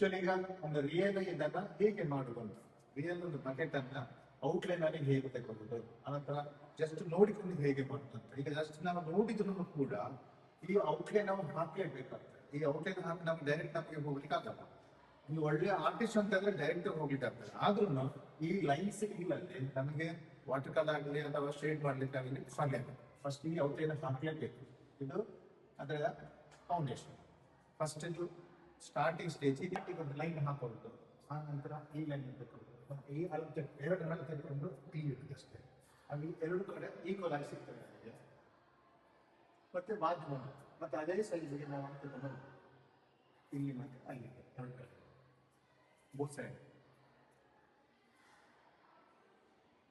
Actually ಈಗ ಒಂದು real ಇದನ್ನ ಹೇಗೆ ಮಾಡುದು ಅಂತ, ರಿಯಲ್ ಒಂದು ಬಕೆಟ್ ಅನ್ನ ಔಟ್ಲೈನ್ ಅಲ್ಲಿ ಹೇಗೆ ತಗೊಳ್ಳುದು, ಆನಂತರ ಜಸ್ಟ್ ನೋಡಿಕೊಂಡು ಹೇಗೆ ಮಾಡುದು ಅಂತ. ಈಗ ಜಸ್ಟ್ ನಾವು ನೋಡಿದ್ರು ಕೂಡ ಈ ಔಟ್ಲೈನ್ ನಾವು ಹಾಕ್ಲೇಬೇಕಾಗ್ತದೆ. ಈ ಔಟ್ಲೈನ್ ಹಾಕಿ ನಮ್ಗೆ ಡೈರೆಕ್ಟ್ ನಮಗೆ ಹೋಗ್ಲಿಕ್ಕೆ ಆಗಲ್ಲ. ನೀವು ಒಳ್ಳೆ ಆರ್ಟಿಸ್ಟ್ ಅಂತಂದ್ರೆ ಡೈರೆಕ್ಟ್ ಹೋಗ್ಲಿಕ್ಕೆ ಆಗ್ತದೆ. ಆದ್ರೂ ಈ ಲೈನ್ಸ್ ಇಲ್ಲದೆ ನಮಗೆ ವಾಟರ್ ಕಲರ್ ಆಗಲಿ ಅಥವಾ ಶೇಡ್ ಮಾಡ್ಲಿಕ್ಕೆ ಆಗಲಿ ಸಾಧ್ಯ. ಫಸ್ಟ್ ಈ ಔಟ್ಲೈನ್ ಹಾಕ್ಲೇಬೇಕು. ಇದು ಅದರ ಫೌಂಡೇಶನ್. ಫಸ್ಟ್ ಇದು ಸ್ಟಾರ್ಟಿಂಗ್ ಸ್ಟೇಜ್. ಇದಕ್ಕೆ ಒಂದು ಲೈನ್ ಹಾಕೊಳ್ಳೋದು, ಆ ನಂತರ ಈ ಲೈನ್ ತೆಗೆದುಕೊಂಡು ಈ ಎರಡು ಹಣ ತೆಗೆದುಕೊಂಡು ಈ ಇಡುತ್ತೆ ಅಷ್ಟೇ. ಅಲ್ಲಿ ಎರಡು ಕಡೆ ಈಕ್ವಲ್ ಆಗಿ ಸಿಗ್ತದೆ ನನಗೆ. ಮತ್ತೆ ಬಾಜು ಮಾಡೋದು, ಮತ್ತೆ ಅದೇ ಸೈಜ್ಗೆ ನಾವು ತೆಗೆದುಕೊಂಡು ಇಲ್ಲಿ ಮತ್ತೆ ಅಲ್ಲಿ ಎರಡು ಕಡೆ ಬೋತ್ ಸೈಡ್.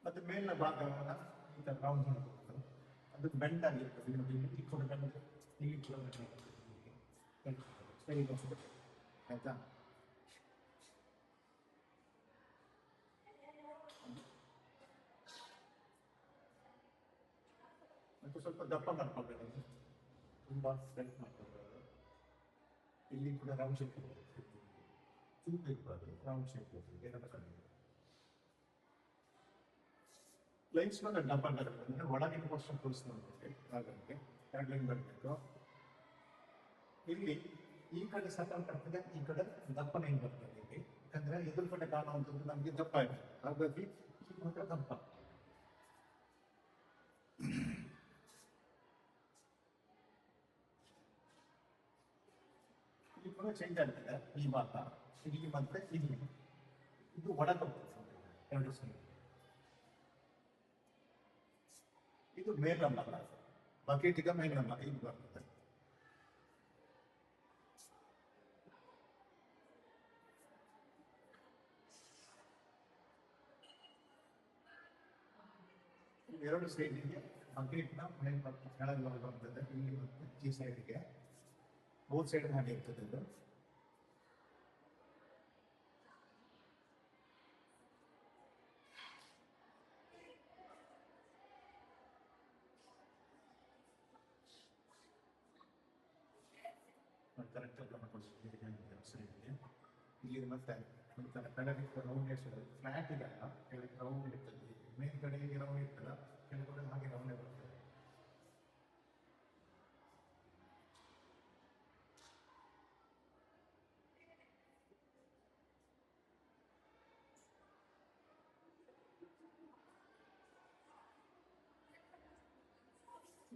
ಮತ್ತೆ ಮೇಲಿನ ಭಾಗವನ್ನು ಈ ತರ ರೌಂಡ್ ಮಾಡಬಹುದು. ಅದು ಬೆಂಡ್ ಆಗಿರ್ತದೆ. ಇಲ್ಲಿ ಕೂಡ ಬೆಂಡ್, ಇಲ್ಲಿ ಕೂಡ ಸರಿ ಆಯ್ತಾ. ಮತ್ತೆ ಸ್ವಲ್ಪ ದಪ್ಪ ಮಾಡ್ಕೊಳ್ಬೇಕು, ತುಂಬಾ ಸ್ಟ್ರೆಂತ್ ಮಾಡ್ಕೊಳ್ಬೇಕು. ಇಲ್ಲಿ ಕೂಡ ರೌಂಡ್ ಶೇಪ್ ಚೂಪ್ ಇರ್ಬಾರ್ದು, ರೌಂಡ್ ಶೇಪ್ ಏನಪ್ಪ ಲೈನ್ಸ್ ಮೇಲೆ ಡಬ್ಬ ಅಂದ್ರೆ ಒಳಗಿನ ಪೋರ್ಷನ್ ತೋರಿಸ್ತಾರೆ. ಹಾಗಾಗಿ ಎರಡು ಲೈನ್ ಬರಬೇಕು. ಇಲ್ಲಿ ಈ ಕಡೆ ಸಣ್ಣ ಬರ್ತದೆ, ಈ ಕಡೆ ದಪ್ಪ ಲೈನ್ ಬರ್ತದೆ. ಇಲ್ಲಿ ಯಾಕಂದ್ರೆ ಎದುರು ಕಡೆ ಕಾಣುವಂಥದ್ದು ನಮಗೆ ದಪ್ಪ ಇದೆ, ಹಾಗಾಗಿ ಈ ಮಾತ್ರ ದಪ್ಪ. ಇಲ್ಲಿ ಕೂಡ ಚೇಂಜ್ ಆಗ್ತದೆ. ಈ ಭಾಗ ಇಲ್ಲಿ ಮತ್ತೆ ಇಲ್ಲಿ ಇದು ಒಳಗೋಗ್ತದೆ ಎರಡು ಸೈಡ್. ಇದು ಮೇಲ್ ನಂಬರ್, ಬಕೆಟ್ ಈಗ ಮೇಲ್ ನಂಬರ್ ಇದು ಬರ್ತದೆ. ಎರಡು ಸೈಡ್ಗೆ ಬಕೆಟ್ ನ ಮೇಲ್ ಕೆಳಗೆ ಬರ್ತದೆ. ಇಲ್ಲಿ ಮತ್ತೆ ಈ ಸೈಡ್ಗೆ ಬೋತ್ ಸೈಡ್ ಹಾಗೆ ಇರ್ತದೆ. ಇದು ಕರೆಕ್ಟ್ ಎಲ್ಲ ಮಾಡ್ಕೊಳ್ತೀವಿ. ಇಲ್ಲಿ ಮತ್ತೆ ಕೆಳಗೆ ರೌಂಡ್ ಇರ್ತದೆ, ಫ್ಲಾಟ್ ಇದೆಲ್ಲ ಕೆಳಗೆ ರೌಂಡ್ ಇರ್ತದೆ. ಮೇನ್ ಕಡೆಗೆ ರೌಂಡ್ ಇರ್ತದ, ಕೆಳಗಡೆ ಹಾಗೆ ರೌಂಡೇ ಬರ್ತದೆ.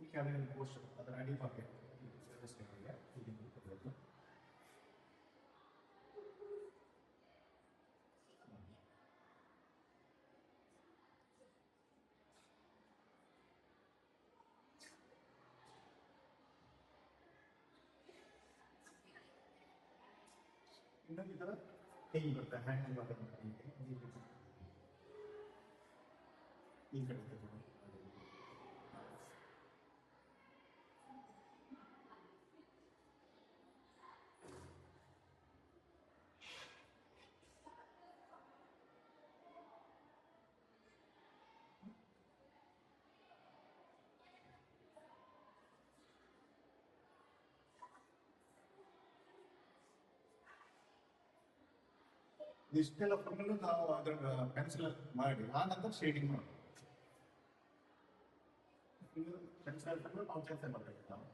ಈ ಕೆಳಗಿನ ಪೋಸ್ಟ್ ಅದರ ಅಡಿ ಪಾಕೆಟ್ ಇನ್ನೊಂದು ಈ ತರ ಕೈ ಬರುತ್ತೆ, ಹ್ಯಾಂಡ್ ಬರುತ್ತೆ. ಈ ಕಡೆ ಇಷ್ಟೆಲ್ಲ ಫೋಟೋಗಳು ನಾವು ಅದರ ಪೆನ್ಸಿಲ್ ಮಾಡಿ ಆ ನಂತರ ಶೇಡಿಂಗ್ ಮಾಡಿ ಪೆನ್ಸಿಲ್ ನಾವು ಕೆಲಸ ಮಾಡಬೇಕು ನಾವು.